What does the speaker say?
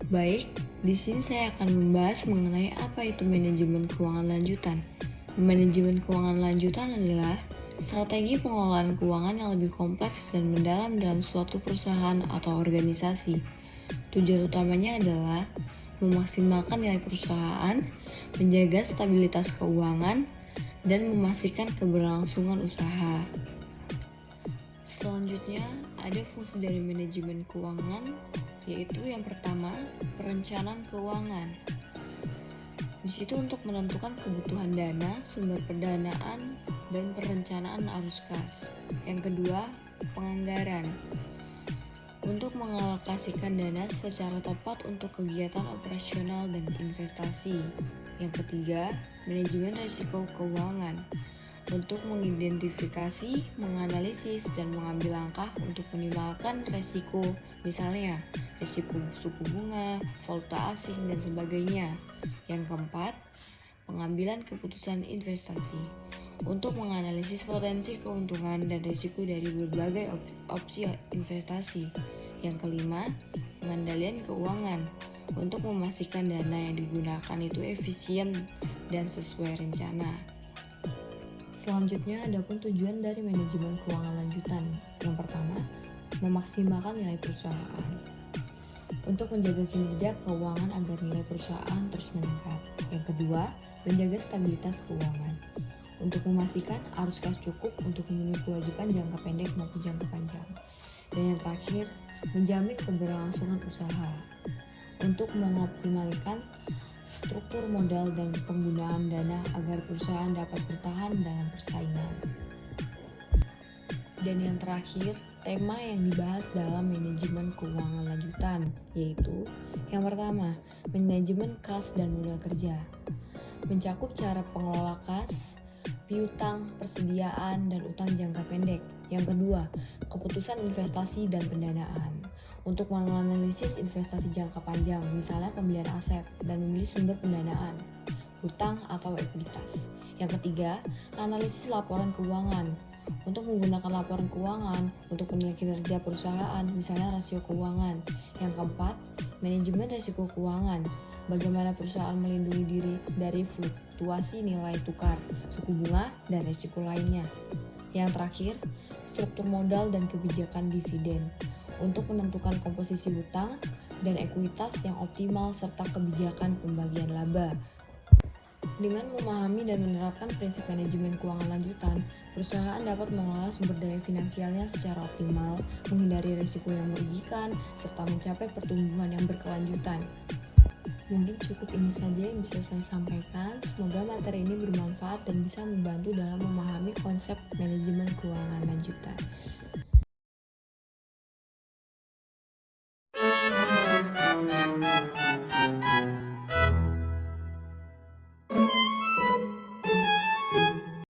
Baik, di sini saya akan membahas mengenai apa itu manajemen keuangan lanjutan. Manajemen keuangan lanjutan adalah strategi pengelolaan keuangan yang lebih kompleks dan mendalam dalam suatu perusahaan atau organisasi. Tujuan utamanya adalah memaksimalkan nilai perusahaan, menjaga stabilitas keuangan, dan memastikan keberlangsungan usaha. Selanjutnya, ada fungsi dari manajemen keuangan, yaitu yang pertama, perencanaan keuangan. Di situ untuk menentukan kebutuhan dana, sumber pendanaan, dan perencanaan arus kas. Yang kedua, penganggaran. Untuk mengalokasikan dana secara tepat untuk kegiatan operasional dan investasi. Yang ketiga, manajemen risiko keuangan. Untuk mengidentifikasi, menganalisis, dan mengambil langkah untuk minimalkan resiko, misalnya risiko suku bunga, valuta asing, dan sebagainya. Yang keempat, pengambilan keputusan investasi. Untuk menganalisis potensi keuntungan dan risiko dari berbagai opsi investasi. Yang kelima, pengendalian keuangan. Untuk memastikan dana yang digunakan itu efisien dan sesuai rencana. Selanjutnya, ada pun tujuan dari manajemen keuangan lanjutan. Yang pertama, memaksimalkan nilai perusahaan. Untuk menjaga kinerja keuangan agar nilai perusahaan terus meningkat. Yang kedua, menjaga stabilitas keuangan. Untuk memastikan arus kas cukup untuk memenuhi kewajiban jangka pendek maupun jangka panjang. Dan yang terakhir, menjamin keberlangsungan usaha. Untuk mengoptimalkan struktur modal dan penggunaan dana agar perusahaan dapat bertahan dalam persaingan. Dan yang terakhir, tema yang dibahas dalam manajemen keuangan lanjutan, yaitu yang pertama, manajemen kas dan modal kerja. Mencakup cara pengelola kas, piutang, persediaan, dan utang jangka pendek. Yang kedua, keputusan investasi dan pendanaan. Untuk menganalisis investasi jangka panjang, misalnya pembelian aset, dan memilih sumber pendanaan, hutang atau ekuitas. Yang ketiga, analisis laporan keuangan. Untuk menggunakan laporan keuangan untuk menilai kinerja perusahaan, misalnya rasio keuangan. Yang keempat, manajemen risiko keuangan. Bagaimana perusahaan melindungi diri dari fluktuasi nilai tukar, suku bunga, dan risiko lainnya. Yang terakhir, struktur modal dan kebijakan dividen. Untuk menentukan komposisi hutang dan ekuitas yang optimal serta kebijakan pembagian laba. Dengan memahami dan menerapkan prinsip manajemen keuangan lanjutan, perusahaan dapat mengelola sumber daya finansialnya secara optimal, menghindari risiko yang merugikan, serta mencapai pertumbuhan yang berkelanjutan. Mungkin cukup ini saja yang bisa saya sampaikan. Semoga materi ini bermanfaat dan bisa membantu dalam memahami konsep manajemen keuangan lanjutan.